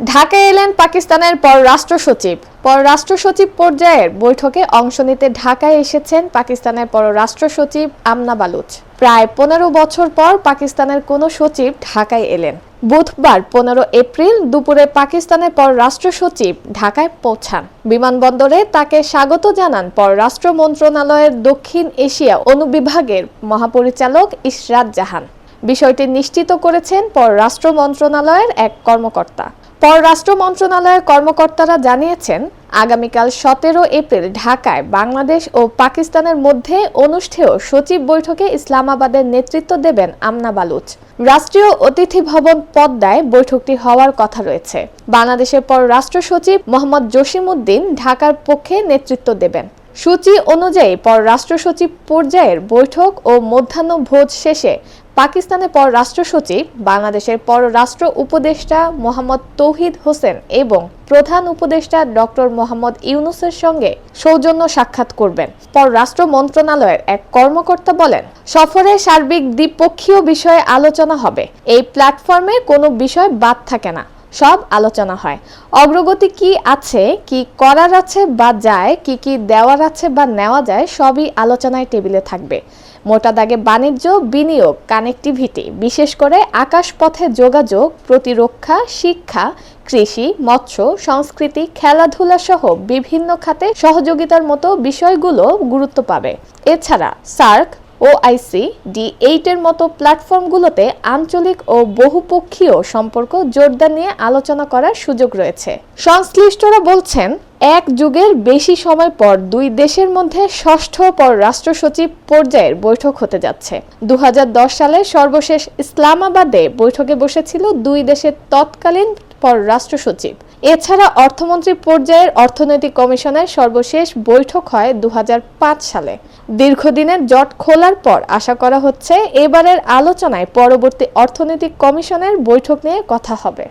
ঢাকায় এলেন পাকিস্তানের পররাষ্ট্র সচিব। পররাষ্ট্র সচিব পর্যায়ের বৈঠকে অংশ নিতে ঢাকায় এসেছেন পাকিস্তানের পররাষ্ট্র সচিব আমনা বালুচ। প্রায় 15 বছর পর পাকিস্তানের কোনো সচিব ঢাকায় এলেন। বুধবার 15 এপ্রিল দুপুরে পাকিস্তানের পররাষ্ট্র সচিব ঢাকায় পৌঁছান। বিমানবন্দরে তাকে স্বাগত জানান পররাষ্ট্র মন্ত্রণালয়ের দক্ষিণ এশিয়া অনুবিভাগের মহাপরিচালক ইশরাত জাহান। বিষয়টি নিশ্চিত করেছেন পররাষ্ট্র মন্ত্রণালয়ের এক কর্মকর্তা। পররাষ্ট্র মন্ত্রণালয়ের কর্মকর্তারা জানিয়েছেন, আগামীকাল 17 এপ্রিল ঢাকায় বাংলাদেশ ও পাকিস্তানের মধ্যে অনুষ্ঠেয় সচিব বৈঠকে ইসলামাবাদের নেতৃত্ব দেবেন আমনা বালুচ। রাষ্ট্রীয় অতিথি ভবন পদ্মায় বৈঠকটি হওয়ার কথা রয়েছে। বাংলাদেশের পররাষ্ট্র সচিব মোহাম্মদ জসিমউদ্দিন ঢাকার পক্ষে নেতৃত্ব দেবেন। সূচি অনুযায়ী পররাষ্ট্র সচিব পর্যায়ের বৈঠক ও মধ্যাহ্ন ভোজ শেষে পাকিস্তানের পররাষ্ট্র সচিব বাংলাদেশের পররাষ্ট্র উপদেষ্টা মোহাম্মদ তৌহিদ হোসেন এবং প্রধান উপদেষ্টা ডক্টর মোহাম্মদ ইউনূসের সঙ্গে সৌজন্য সাক্ষাৎ করবেন। পররাষ্ট্র মন্ত্রণালয়ের এক কর্মকর্তা বলেন, সফরে সার্বিক দ্বিপক্ষীয় বিষয়ে আলোচনা হবে। এই প্ল্যাটফর্মে কোনো বিষয় বাদ থাকে না, সব আলোচনা হয়। অগ্রগতি কি আছে, কি করার আছে বা যায়, কি দেওয়ার আছে বা নেওয়া যায়, সবই আলোচনায় টেবিলে থাকবে। মোটা দাগে বাণিজ্য, বিনিয়োগ, কানেক্টিভিটি, বিশেষ করে আকাশপথে যোগাযোগ, প্রতিরক্ষা, শিক্ষা, কৃষি, মৎস্য, সংস্কৃতি, খেলাধুলা সহ বিভিন্ন খাতে সহযোগিতার মতো বিষয়গুলো গুরুত্ব পাবে। এছাড়া সার্ক, OIC, D8 এর মতো প্ল্যাটফর্মগুলোতে আঞ্চলিক ও বহুপক্ষীয় সম্পর্ক জোরদার নিয়ে আলোচনা করার সুযোগ রয়েছে। সংশ্লিষ্টরা বলছেন, এক যুগের বেশি সময় পর দুই দেশের মধ্যে ষষ্ঠ পররাষ্ট্র সচিব পর্যায়ের বৈঠক হতে যাচ্ছে। 2010 সালে সর্বশেষ ইসলামাবাদে বৈঠকে বসেছিল দুই দেশের তৎকালীন পররাষ্ট্র সচিব। এছাড়া অর্থমন্ত্রী পর্যায়ের অর্থনৈতিক কমিশনের সর্বশেষ বৈঠক হয় 2005 সালে। দীর্ঘদিনের জট খোলার পর আশা করা হচ্ছে এবারের আলোচনায় পরবর্তী অর্থনৈতিক কমিশনের বৈঠক নিয়ে কথা হবে।